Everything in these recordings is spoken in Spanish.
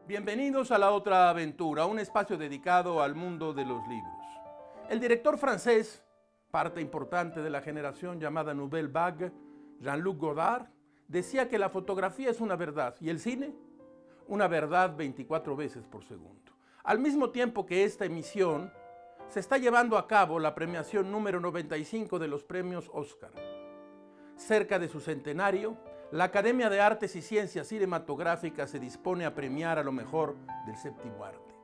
Bienvenidos a La Otra Aventura, un espacio dedicado al mundo de los libros. El director francés, parte importante de la generación llamada Nouvelle Vague, Jean-Luc Godard, decía que la fotografía es una verdad y el cine una verdad 24 veces por segundo. Al mismo tiempo que esta emisión, se está llevando a cabo la premiación número 95 de los premios Oscar. Cerca de su centenario, la Academia de Artes y Ciencias Cinematográficas se dispone a premiar a lo mejor del séptimo arte.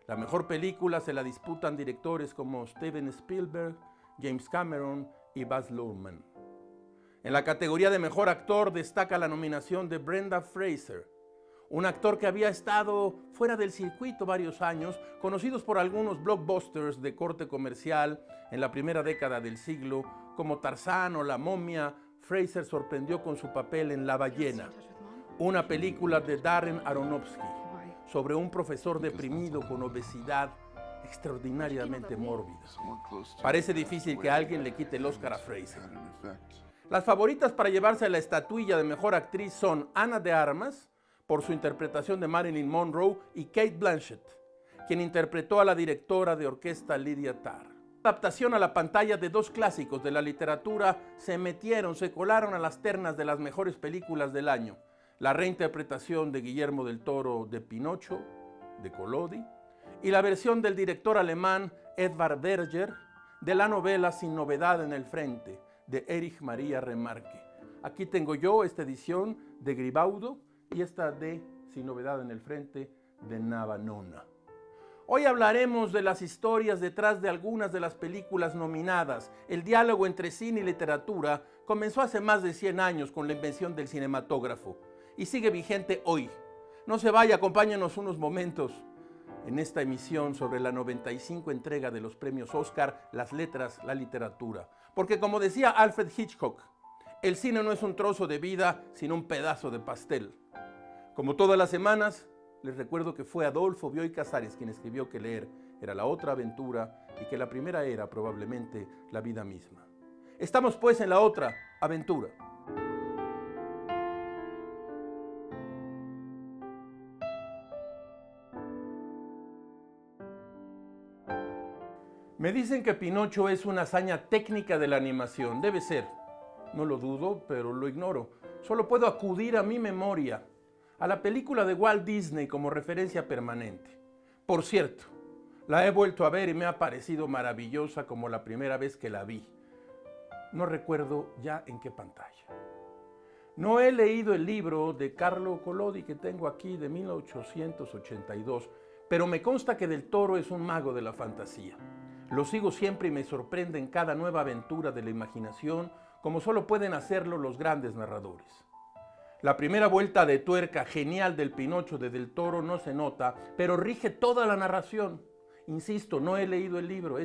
La mejor película se la disputan directores como Steven Spielberg, James Cameron y Baz Luhrmann. En la categoría de mejor actor destaca la nominación de Brendan Fraser, un actor que había estado fuera del circuito varios años, conocidos por algunos blockbusters de corte comercial en la primera década del siglo, como Tarzán o La Momia. Fraser sorprendió con su papel en La Ballena, una película de Darren Aronofsky sobre un profesor deprimido con obesidad extraordinariamente mórbida. Parece difícil que alguien le quite el Oscar a Fraser. Las favoritas para llevarse la estatuilla de mejor actriz son Ana de Armas, por su interpretación de Marilyn Monroe, y Cate Blanchett, quien interpretó a la directora de orquesta Lydia Tarr. La adaptación a la pantalla de dos clásicos de la literatura se colaron a las ternas de las mejores películas del año: la reinterpretación de Guillermo del Toro de Pinocho, de Collodi, y la versión del director alemán Edvard Berger de la novela Sin novedad en el frente, de Erich Maria Remarque. Aquí tengo yo esta edición de Gribaudo y esta de Sin novedad en el frente, de Navanona. Hoy hablaremos de las historias detrás de algunas de las películas nominadas. El diálogo entre cine y literatura comenzó hace más de 100 años con la invención del cinematógrafo y sigue vigente hoy. No se vaya, acompáñenos unos momentos en esta emisión sobre la 95 entrega de los premios Oscar, las letras, la literatura. Porque como decía Alfred Hitchcock, el cine no es un trozo de vida, sino un pedazo de pastel. Como todas las semanas, les recuerdo que fue Adolfo Bioy Casares quien escribió que leer era la otra aventura y que la primera era probablemente la vida misma. Estamos pues en la otra aventura. Me dicen que Pinocho es una hazaña técnica de la animación. Debe ser. No lo dudo, pero lo ignoro. Solo puedo acudir a mi memoria, a la película de Walt Disney como referencia permanente. Por cierto, la he vuelto a ver y me ha parecido maravillosa como la primera vez que la vi. No recuerdo ya en qué pantalla. No he leído el libro de Carlo Collodi que tengo aquí de 1882, pero me consta que Del Toro es un mago de la fantasía. Lo sigo siempre y me sorprende en cada nueva aventura de la imaginación, como solo pueden hacerlo los grandes narradores. La primera vuelta de tuerca genial del Pinocho de Del Toro no se nota, pero rige toda la narración. Insisto, no he leído el libro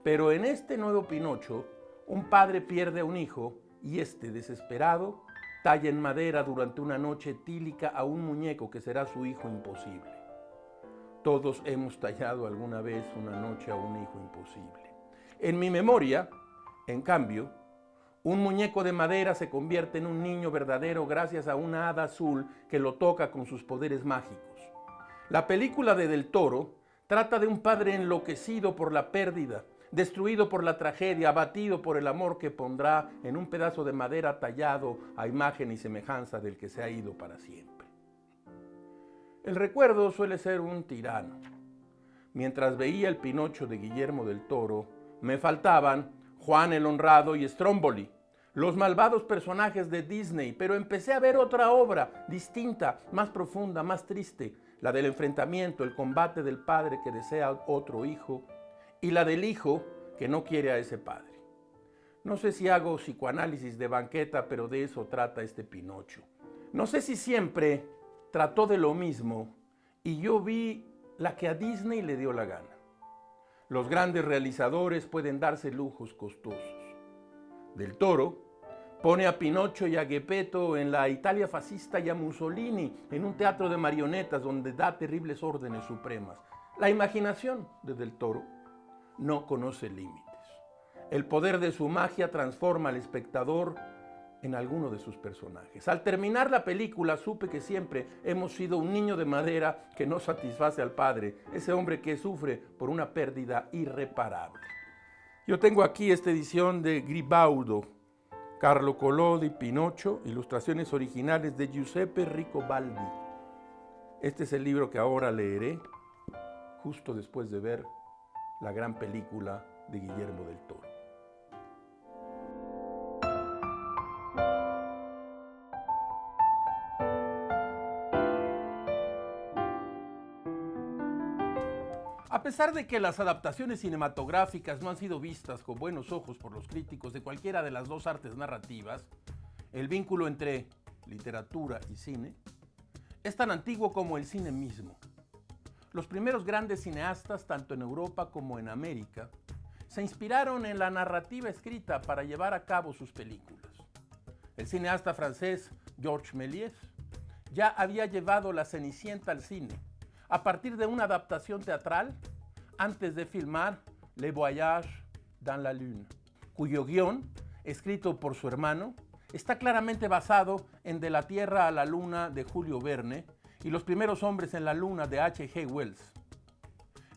pero en este nuevo Pinocho, un padre pierde a un hijo y desesperado, talla en madera durante una noche etílica a un muñeco que será su hijo imposible. Todos hemos tallado alguna vez una noche a un hijo imposible. En mi memoria, en cambio, un muñeco de madera se convierte en un niño verdadero gracias a una hada azul que lo toca con sus poderes mágicos. La película de Del Toro trata de un padre enloquecido por la pérdida, destruido por la tragedia, abatido por el amor que pondrá en un pedazo de madera tallado a imagen y semejanza del que se ha ido para siempre. El recuerdo suele ser un tirano. Mientras veía el Pinocho de Guillermo del Toro, me faltaban Juan el Honrado y Stromboli, los malvados personajes de Disney, pero empecé a ver otra obra, distinta, más profunda, más triste, la del enfrentamiento, el combate del padre que desea otro hijo, y la del hijo que no quiere a ese padre. No sé si hago psicoanálisis de banqueta, pero de eso trata este Pinocho. No sé si siempre trató de lo mismo, y yo vi la que a Disney le dio la gana. Los grandes realizadores pueden darse lujos costosos. Del Toro pone a Pinocho y a Geppetto en la Italia fascista y a Mussolini en un teatro de marionetas donde da terribles órdenes supremas. La imaginación de Del Toro no conoce límites. El poder de su magia transforma al espectador en alguno de sus personajes. Al terminar la película supe que siempre hemos sido un niño de madera que no satisface al padre, ese hombre que sufre por una pérdida irreparable. Yo tengo aquí esta edición de Gribaudo, Carlo Collodi, Pinocho, ilustraciones originales de Giuseppe Ricobaldi. Este es el libro que ahora leeré justo después de ver la gran película de Guillermo del Toro. A pesar de que las adaptaciones cinematográficas no han sido vistas con buenos ojos por los críticos de cualquiera de las dos artes narrativas, el vínculo entre literatura y cine es tan antiguo como el cine mismo. Los primeros grandes cineastas, tanto en Europa como en América, se inspiraron en la narrativa escrita para llevar a cabo sus películas. El cineasta francés Georges Méliès ya había llevado La Cenicienta al cine, a partir de una adaptación teatral antes de filmar Le Voyage dans la Lune, cuyo guión, escrito por su hermano, está claramente basado en De la Tierra a la Luna de Julio Verne y Los primeros hombres en la Luna de H.G. Wells.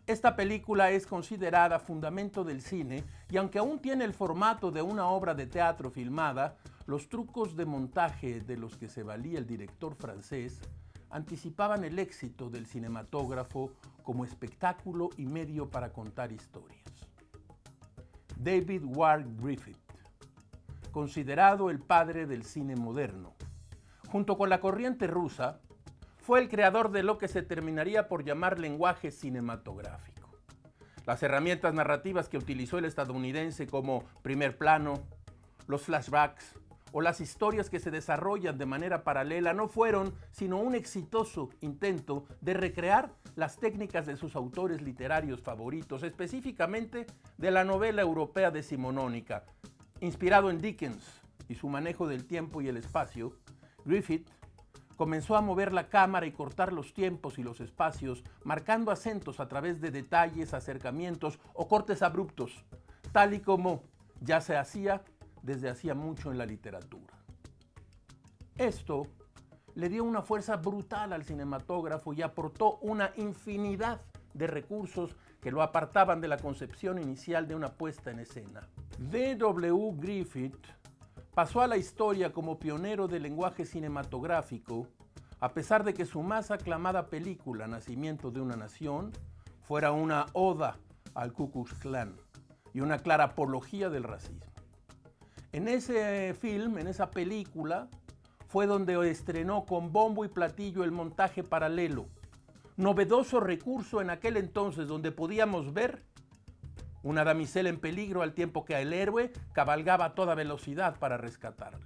Esta película es considerada fundamento del cine y aunque aún tiene el formato de una obra de teatro filmada, los trucos de montaje de los que se valía el director francés anticipaban el éxito del cinematógrafo como espectáculo y medio para contar historias. David Ward Griffith, considerado el padre del cine moderno, junto con la corriente rusa, fue el creador de lo que se terminaría por llamar lenguaje cinematográfico. Las herramientas narrativas que utilizó el estadounidense como primer plano, los flashbacks, o las historias que se desarrollan de manera paralela no fueron sino un exitoso intento de recrear las técnicas de sus autores literarios favoritos, específicamente de la novela europea decimonónica. Inspirado en Dickens y su manejo del tiempo y el espacio, Griffith comenzó a mover la cámara y cortar los tiempos y los espacios, marcando acentos a través de detalles, acercamientos o cortes abruptos, tal y como ya se hacía desde hacía mucho en la literatura. Esto le dio una fuerza brutal al cinematógrafo y aportó una infinidad de recursos que lo apartaban de la concepción inicial de una puesta en escena. D.W. Griffith pasó a la historia como pionero del lenguaje cinematográfico, a pesar de que su más aclamada película, Nacimiento de una Nación, fuera una oda al Ku Klux Klan y una clara apología del racismo. En ese film, en esa película, fue donde estrenó con bombo y platillo el montaje paralelo, novedoso recurso en aquel entonces donde podíamos ver una damisela en peligro al tiempo que el héroe cabalgaba a toda velocidad para rescatarla.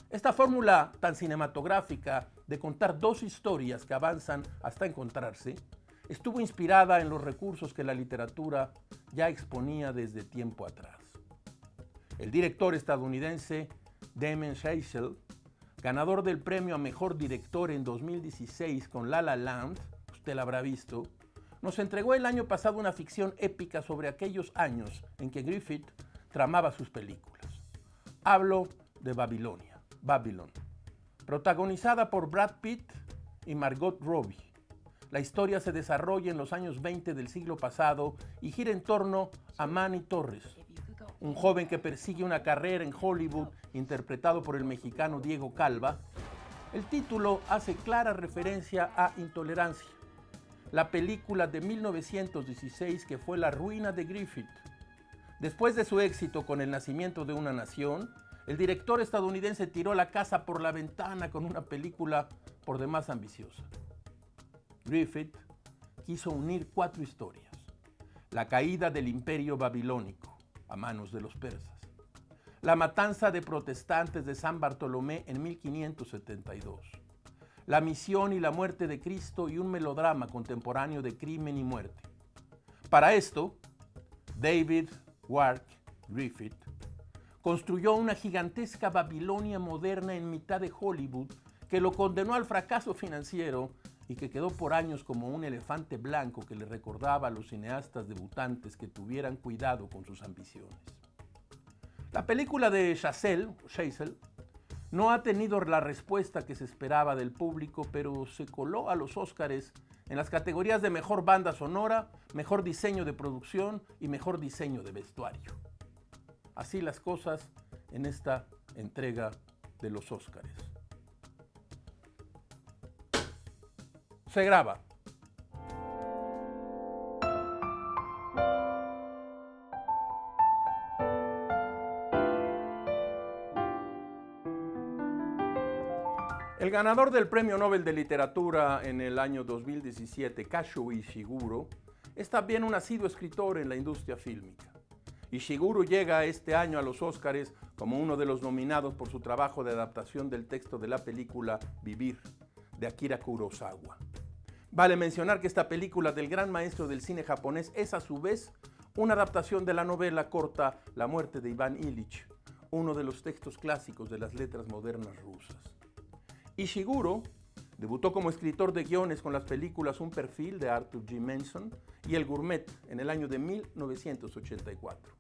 Esta fórmula tan cinematográfica de contar dos historias que avanzan hasta encontrarse estuvo inspirada en los recursos que la literatura ya exponía desde tiempo atrás. El director estadounidense Damien Chazelle, ganador del premio a Mejor Director en 2016 con La La Land, usted la habrá visto, nos entregó el año pasado una ficción épica sobre aquellos años en que Griffith tramaba sus películas. Hablo de Babylon, protagonizada por Brad Pitt y Margot Robbie. La historia se desarrolla en los años 20 del siglo pasado y gira en torno a Manny Torres, un joven que persigue una carrera en Hollywood interpretado por el mexicano Diego Calva. El título hace clara referencia a Intolerancia, la película de 1916 que fue la ruina de Griffith. Después de su éxito con El Nacimiento de una Nación, el director estadounidense tiró la casa por la ventana con una película por demás ambiciosa. Griffith quiso unir 4 historias: la caída del imperio babilónico a manos de los persas, la matanza de protestantes de San Bartolomé en 1572, la misión y la muerte de Cristo y un melodrama contemporáneo de crimen y muerte. Para esto, David Ward Griffith construyó una gigantesca Babilonia moderna en mitad de Hollywood que lo condenó al fracaso financiero y que quedó por años como un elefante blanco que le recordaba a los cineastas debutantes que tuvieran cuidado con sus ambiciones. La película de Chazelle No ha tenido la respuesta que se esperaba del público, pero se coló a los Óscares en las categorías de Mejor Banda Sonora, Mejor Diseño de Producción y Mejor Diseño de Vestuario. Así las cosas en esta entrega de los Óscares. Se graba. El ganador del Premio Nobel de Literatura en el año 2017, Kazuo Ishiguro, es también un asiduo escritor en la industria fílmica. Ishiguro llega este año a los Óscares como uno de los nominados por su trabajo de adaptación del texto de la película Vivir, de Akira Kurosawa. Vale mencionar que esta película del gran maestro del cine japonés es a su vez una adaptación de la novela corta La muerte de Iván Ilich, uno de los textos clásicos de las letras modernas rusas. Ishiguro debutó como escritor de guiones con las películas Un perfil de Arthur G. Manson y El Gourmet en el año de 1984.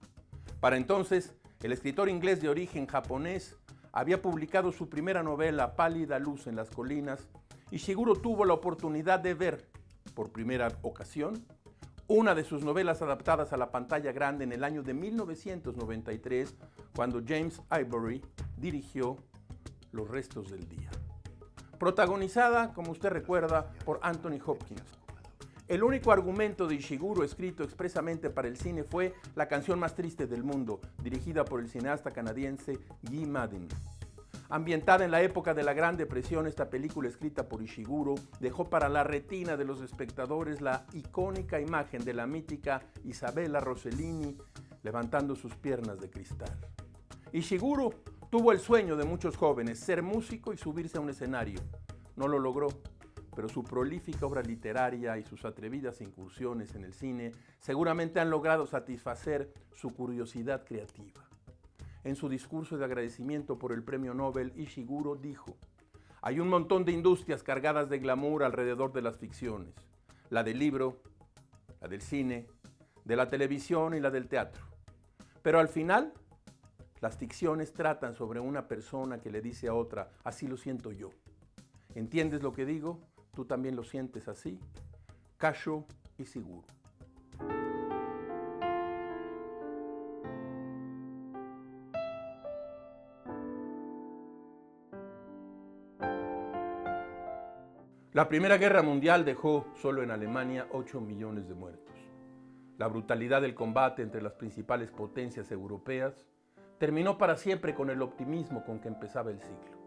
Para entonces, el escritor inglés de origen japonés había publicado su primera novela, Pálida luz en las colinas, y Ishiguro tuvo la oportunidad de ver, por primera ocasión, una de sus novelas adaptadas a la pantalla grande en el año de 1993, cuando James Ivory dirigió Los restos del día. Protagonizada, como usted recuerda, por Anthony Hopkins. El único argumento de Ishiguro escrito expresamente para el cine fue La canción más triste del mundo, dirigida por el cineasta canadiense Guy Maddin. Ambientada en la época de la Gran Depresión, esta película escrita por Ishiguro dejó para la retina de los espectadores la icónica imagen de la mítica Isabella Rossellini levantando sus piernas de cristal. Ishiguro tuvo el sueño de muchos jóvenes, ser músico y subirse a un escenario. No lo logró, pero su prolífica obra literaria y sus atrevidas incursiones en el cine seguramente han logrado satisfacer su curiosidad creativa. En su discurso de agradecimiento por el Premio Nobel, Ishiguro dijo: "Hay un montón de industrias cargadas de glamour alrededor de las ficciones, la del libro, la del cine, de la televisión y la del teatro. Pero al final, las ficciones tratan sobre una persona que le dice a otra, así lo siento yo. ¿Entiendes lo que digo? ¿Tú también lo sientes así?". Kazuo Ishiguro. La Primera Guerra Mundial dejó solo en Alemania 8 millones de muertos. La brutalidad del combate entre las principales potencias europeas terminó para siempre con el optimismo con que empezaba el siglo.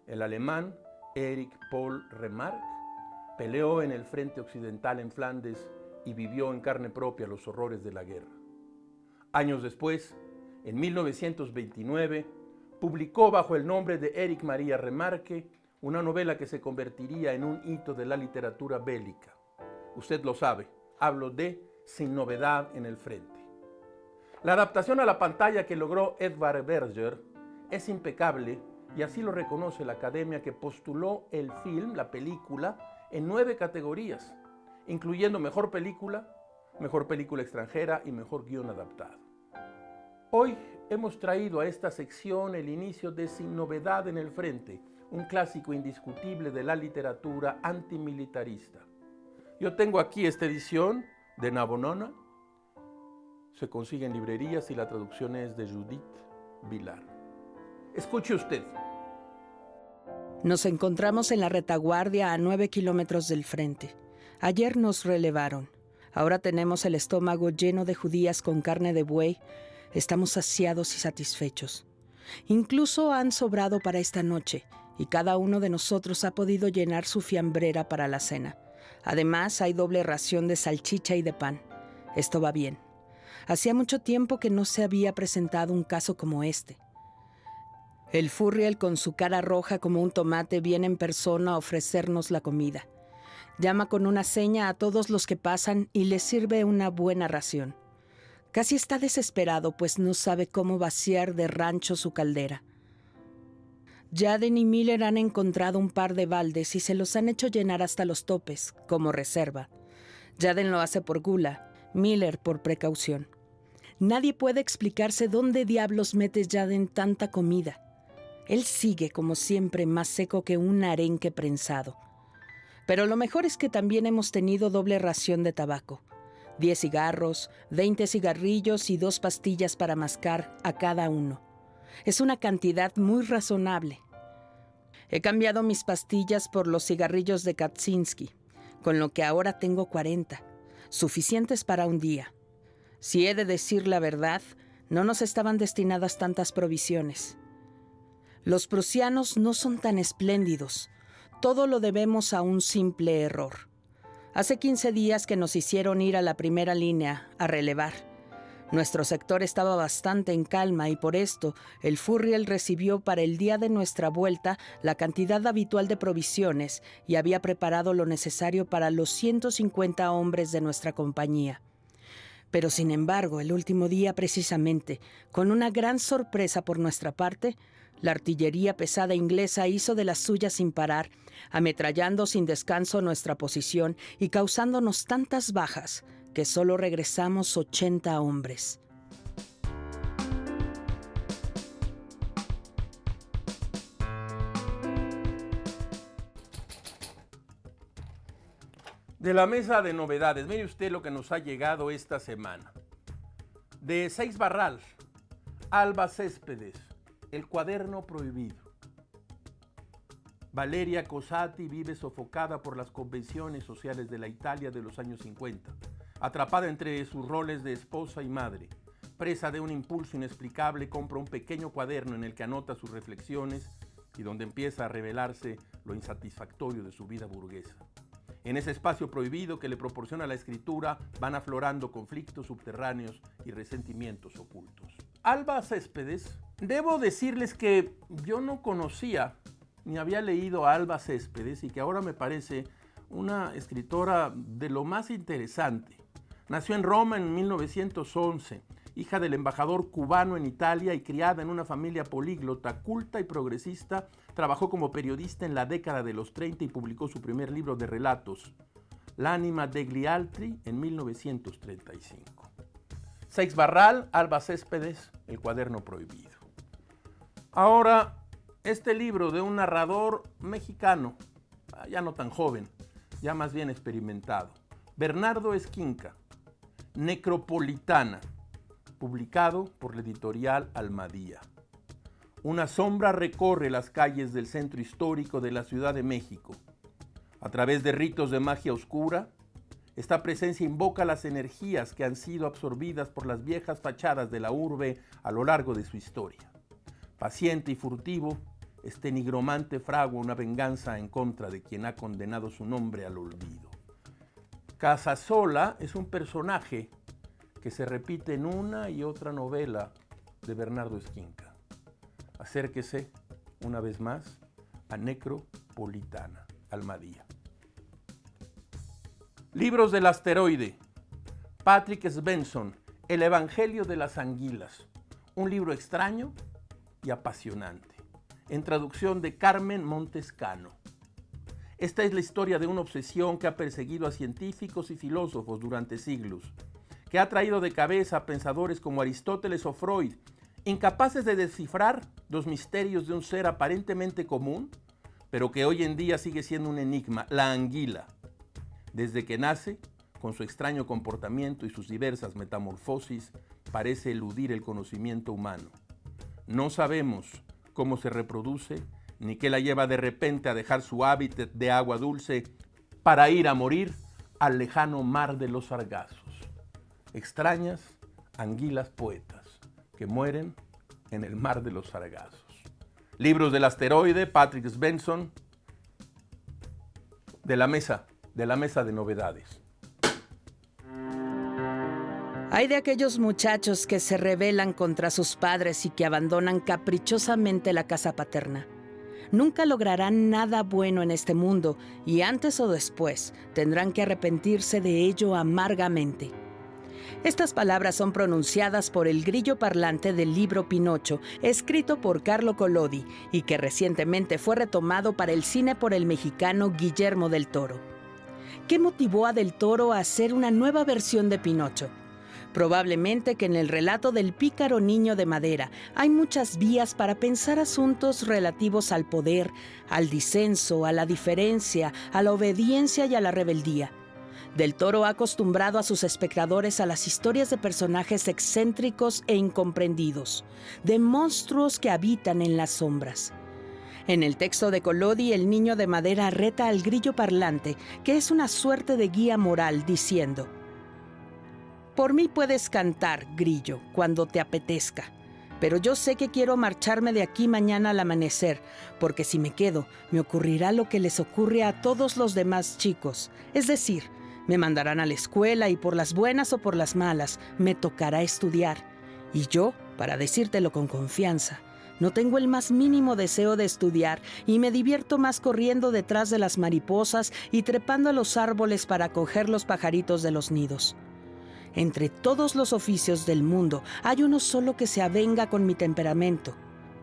El alemán Erich Paul Remarque peleó en el frente occidental en Flandes y vivió en carne propia los horrores de la guerra. Años después, en 1929, publicó bajo el nombre de Erich Maria Remarque una novela que se convertiría en un hito de la literatura bélica. Usted lo sabe, hablo de Sin novedad en el frente. La adaptación a la pantalla que logró Edvard Berger es impecable y así lo reconoce la Academia, que postuló el film, la película, en 9 categorías, incluyendo Mejor Película Extranjera y Mejor Guión Adaptado. Hoy hemos traído a esta sección el inicio de Sin novedad en el frente, un clásico indiscutible de la literatura antimilitarista. Yo tengo aquí esta edición de Navonona. Se consigue en librerías y la traducción es de Judith Vilar. Escuche usted. Nos encontramos en la retaguardia a 9 kilómetros del frente. Ayer nos relevaron. Ahora tenemos el estómago lleno de judías con carne de buey. Estamos saciados y satisfechos. Incluso han sobrado para esta noche y cada uno de nosotros ha podido llenar su fiambrera para la cena. Además, hay doble ración de salchicha y de pan. Esto va bien. Hacía mucho tiempo que no se había presentado un caso como este. El Furriel, con su cara roja como un tomate, viene en persona a ofrecernos la comida. Llama con una seña a todos los que pasan y les sirve una buena ración. Casi está desesperado, pues no sabe cómo vaciar de rancho su caldera. Jaden y Miller han encontrado un par de baldes y se los han hecho llenar hasta los topes, como reserva. Jaden lo hace por gula, Miller por precaución. Nadie puede explicarse dónde diablos mete Jaden tanta comida. Él sigue, como siempre, más seco que un arenque prensado. Pero lo mejor es que también hemos tenido doble ración de tabaco. 10 cigarros, 20 cigarrillos y 2 pastillas para mascar a cada uno. Es una cantidad muy razonable. He cambiado mis pastillas por los cigarrillos de Kaczynski, con lo que ahora tengo 40, suficientes para un día. Si he de decir la verdad, no nos estaban destinadas tantas provisiones. Los prusianos no son tan espléndidos. Todo lo debemos a un simple error. Hace 15 días que nos hicieron ir a la primera línea a relevar. Nuestro sector estaba bastante en calma y por esto el Furriel recibió para el día de nuestra vuelta la cantidad habitual de provisiones y había preparado lo necesario para los 150 hombres de nuestra compañía. Pero sin embargo, el último día precisamente, con una gran sorpresa por nuestra parte, la artillería pesada inglesa hizo de las suyas sin parar, ametrallando sin descanso nuestra posición y causándonos tantas bajas que solo regresamos 80 hombres. De la mesa de novedades, mire usted lo que nos ha llegado esta semana. De Seix Barral, Alba Céspedes, El cuaderno prohibido. Valeria Cosati vive sofocada por las convenciones sociales de la Italia de los años 50, atrapada entre sus roles de esposa y madre. Presa de un impulso inexplicable, compra un pequeño cuaderno en el que anota sus reflexiones y donde empieza a revelarse lo insatisfactorio de su vida burguesa. En ese espacio prohibido que le proporciona la escritura van aflorando conflictos subterráneos y resentimientos ocultos. Alba Céspedes, debo decirles que yo no conocía ni había leído a Alba Céspedes y que ahora me parece una escritora de lo más interesante. Nació en Roma en 1911, hija del embajador cubano en Italia y criada en una familia políglota, culta y progresista. Trabajó como periodista en la década de los 30 y publicó su primer libro de relatos, L'anima degli altri, en 1935. Seix Barral, Alba Céspedes, El cuaderno prohibido. Ahora, este libro de un narrador mexicano, ya no tan joven, ya más bien experimentado, Bernardo Esquinca, Necropolitana, publicado por la editorial Almadía. Una sombra recorre las calles del centro histórico de la Ciudad de México. A través de ritos de magia oscura, esta presencia invoca las energías que han sido absorbidas por las viejas fachadas de la urbe a lo largo de su historia. Paciente y furtivo, este nigromante fragua una venganza en contra de quien ha condenado su nombre al olvido. Casasola es un personaje que se repite en una y otra novela de Bernardo Esquinca. Acérquese una vez más a Necropolitana, Almadía. Libros del asteroide. Patrick Svensson, El Evangelio de las Anguilas. Un libro extraño y apasionante. En traducción de Carmen Montescano. Esta es la historia de una obsesión que ha perseguido a científicos y filósofos durante siglos, que ha traído de cabeza a pensadores como Aristóteles o Freud, incapaces de descifrar los misterios de un ser aparentemente común, pero que hoy en día sigue siendo un enigma, la anguila. Desde que nace, con su extraño comportamiento y sus diversas metamorfosis, parece eludir el conocimiento humano. No sabemos cómo se reproduce, ni qué la lleva de repente a dejar su hábitat de agua dulce para ir a morir al lejano mar de los sargazos. Extrañas anguilas poetas que mueren en el mar de los sargazos. Libros del asteroide, Patrick Svensson, de la mesa de novedades. Hay de aquellos muchachos que se rebelan contra sus padres y que abandonan caprichosamente la casa paterna. Nunca lograrán nada bueno en este mundo y antes o después tendrán que arrepentirse de ello amargamente. Estas palabras son pronunciadas por el grillo parlante del libro Pinocho, escrito por Carlo Collodi y que recientemente fue retomado para el cine por el mexicano Guillermo del Toro. ¿Qué motivó a del Toro a hacer una nueva versión de Pinocho? Probablemente que en el relato del pícaro niño de madera hay muchas vías para pensar asuntos relativos al poder, al disenso, a la diferencia, a la obediencia y a la rebeldía. Del Toro ha acostumbrado a sus espectadores a las historias de personajes excéntricos e incomprendidos, de monstruos que habitan en las sombras. En el texto de Collodi, el niño de madera reta al grillo parlante, que es una suerte de guía moral, diciendo: «Por mí puedes cantar, grillo, cuando te apetezca, pero yo sé que quiero marcharme de aquí mañana al amanecer, porque si me quedo, me ocurrirá lo que les ocurre a todos los demás chicos, es decir, me mandarán a la escuela y por las buenas o por las malas, me tocará estudiar. Y yo, para decírtelo con confianza, no tengo el más mínimo deseo de estudiar y me divierto más corriendo detrás de las mariposas y trepando a los árboles para coger los pajaritos de los nidos. Entre todos los oficios del mundo hay uno solo que se avenga con mi temperamento,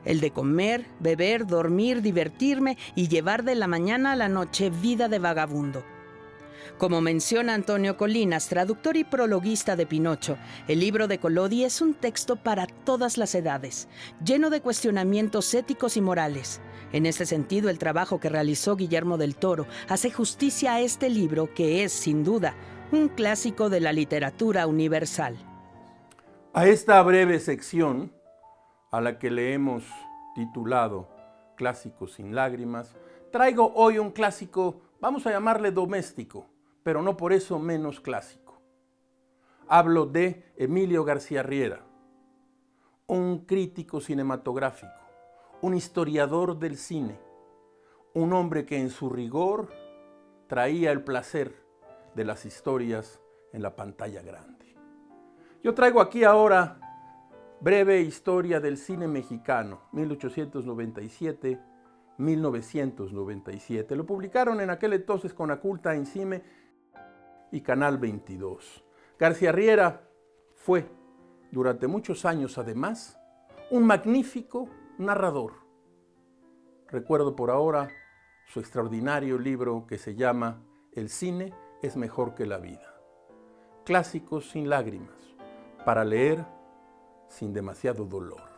el de comer, beber, dormir, divertirme y llevar de la mañana a la noche vida de vagabundo». Como menciona Antonio Colinas, traductor y prologuista de Pinocho, el libro de Collodi es un texto para todas las edades, lleno de cuestionamientos éticos y morales. En ese sentido, el trabajo que realizó Guillermo del Toro hace justicia a este libro que es, sin duda, un clásico de la literatura universal. A esta breve sección, a la que le hemos titulado Clásicos sin lágrimas, traigo hoy un clásico, vamos a llamarle doméstico, pero no por eso menos clásico. Hablo de Emilio García Riera, un crítico cinematográfico, un historiador del cine, un hombre que en su rigor traía el placer de las historias en la pantalla grande. Yo traigo aquí ahora Breve Historia del Cine Mexicano, 1897-1997. Lo publicaron en aquel entonces con Aculta Encime y Canal 22. García Riera fue, durante muchos años además, un magnífico narrador. Recuerdo por ahora su extraordinario libro que se llama El cine es mejor que la vida. Clásicos sin lágrimas, para leer sin demasiado dolor.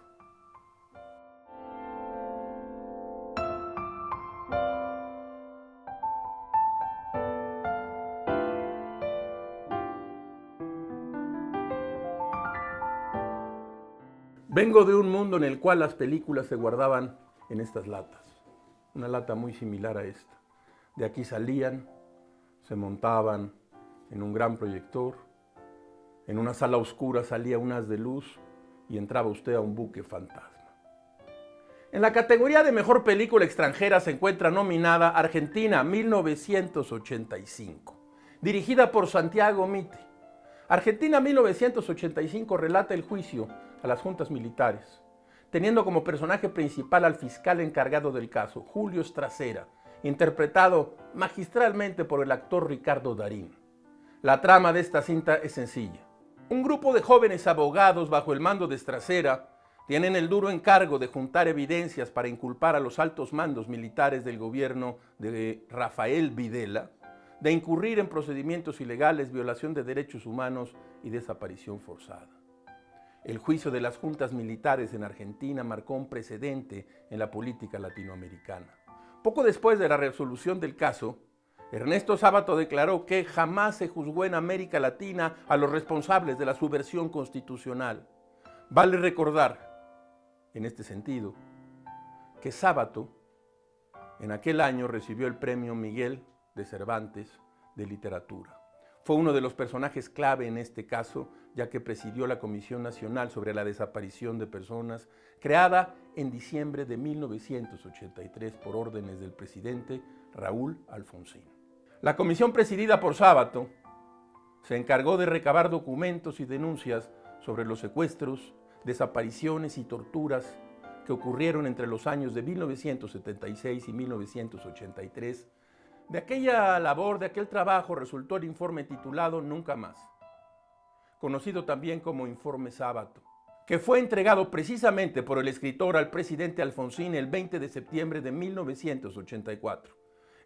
Vengo de un mundo en el cual las películas se guardaban en estas latas. Una lata muy similar a esta. De aquí salían, se montaban en un gran proyector. En una sala oscura salía un haz de luz y entraba usted a un buque fantasma. En la categoría de mejor película extranjera se encuentra nominada Argentina 1985, dirigida por Santiago Mitre. Argentina 1985 relata el juicio a las juntas militares, teniendo como personaje principal al fiscal encargado del caso, Julio Stracera, interpretado magistralmente por el actor Ricardo Darín. La trama de esta cinta es sencilla. Un grupo de jóvenes abogados bajo el mando de Stracera tienen el duro encargo de juntar evidencias para inculpar a los altos mandos militares del gobierno de Rafael Videla de incurrir en procedimientos ilegales, violación de derechos humanos y desaparición forzada. El juicio de las juntas militares en Argentina marcó un precedente en la política latinoamericana. Poco después de la resolución del caso, Ernesto Sábato declaró que jamás se juzgó en América Latina a los responsables de la subversión constitucional. Vale recordar, en este sentido, que Sábato en aquel año recibió el premio Miguel de Cervantes de Literatura. Fue uno de los personajes clave en este caso, ya que presidió la Comisión Nacional sobre la Desaparición de Personas, creada en diciembre de 1983 por órdenes del presidente Raúl Alfonsín. La comisión presidida por Sábato se encargó de recabar documentos y denuncias sobre los secuestros, desapariciones y torturas que ocurrieron entre los años de 1976 y 1983. De aquella labor, de aquel trabajo, resultó el informe titulado Nunca Más, conocido también como Informe Sábato, que fue entregado precisamente por el escritor al presidente Alfonsín el 20 de septiembre de 1984.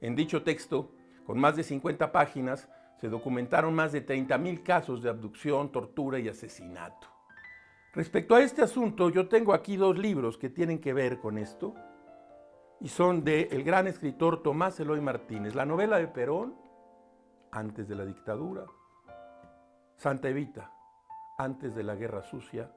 En dicho texto, con más de 50 páginas, Se documentaron más de 30,000 casos de abducción, tortura y asesinato. Respecto a este asunto, yo tengo aquí 2 libros que tienen que ver con esto y son del gran escritor Tomás Eloy Martínez. La novela de Perón, antes de la dictadura; Santa Evita, antes de la Guerra Sucia;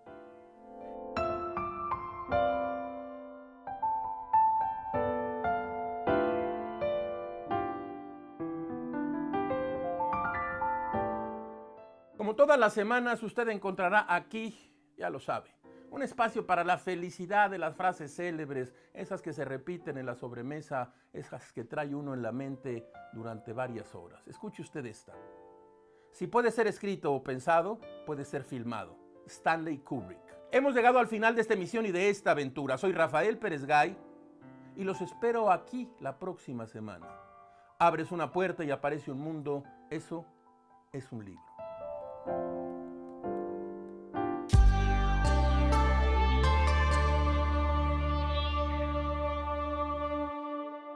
como todas las semanas, usted encontrará aquí, ya lo sabe, un espacio para la felicidad de las frases célebres, esas que se repiten en la sobremesa, esas que trae uno en la mente durante varias horas. Escuche usted esta. Si puede ser escrito o pensado, puede ser filmado. Stanley Kubrick. Hemos llegado al final de esta emisión y de esta aventura. Soy Rafael Pérez Gay y los espero aquí la próxima semana. Abres una puerta y aparece un mundo. Eso es un libro.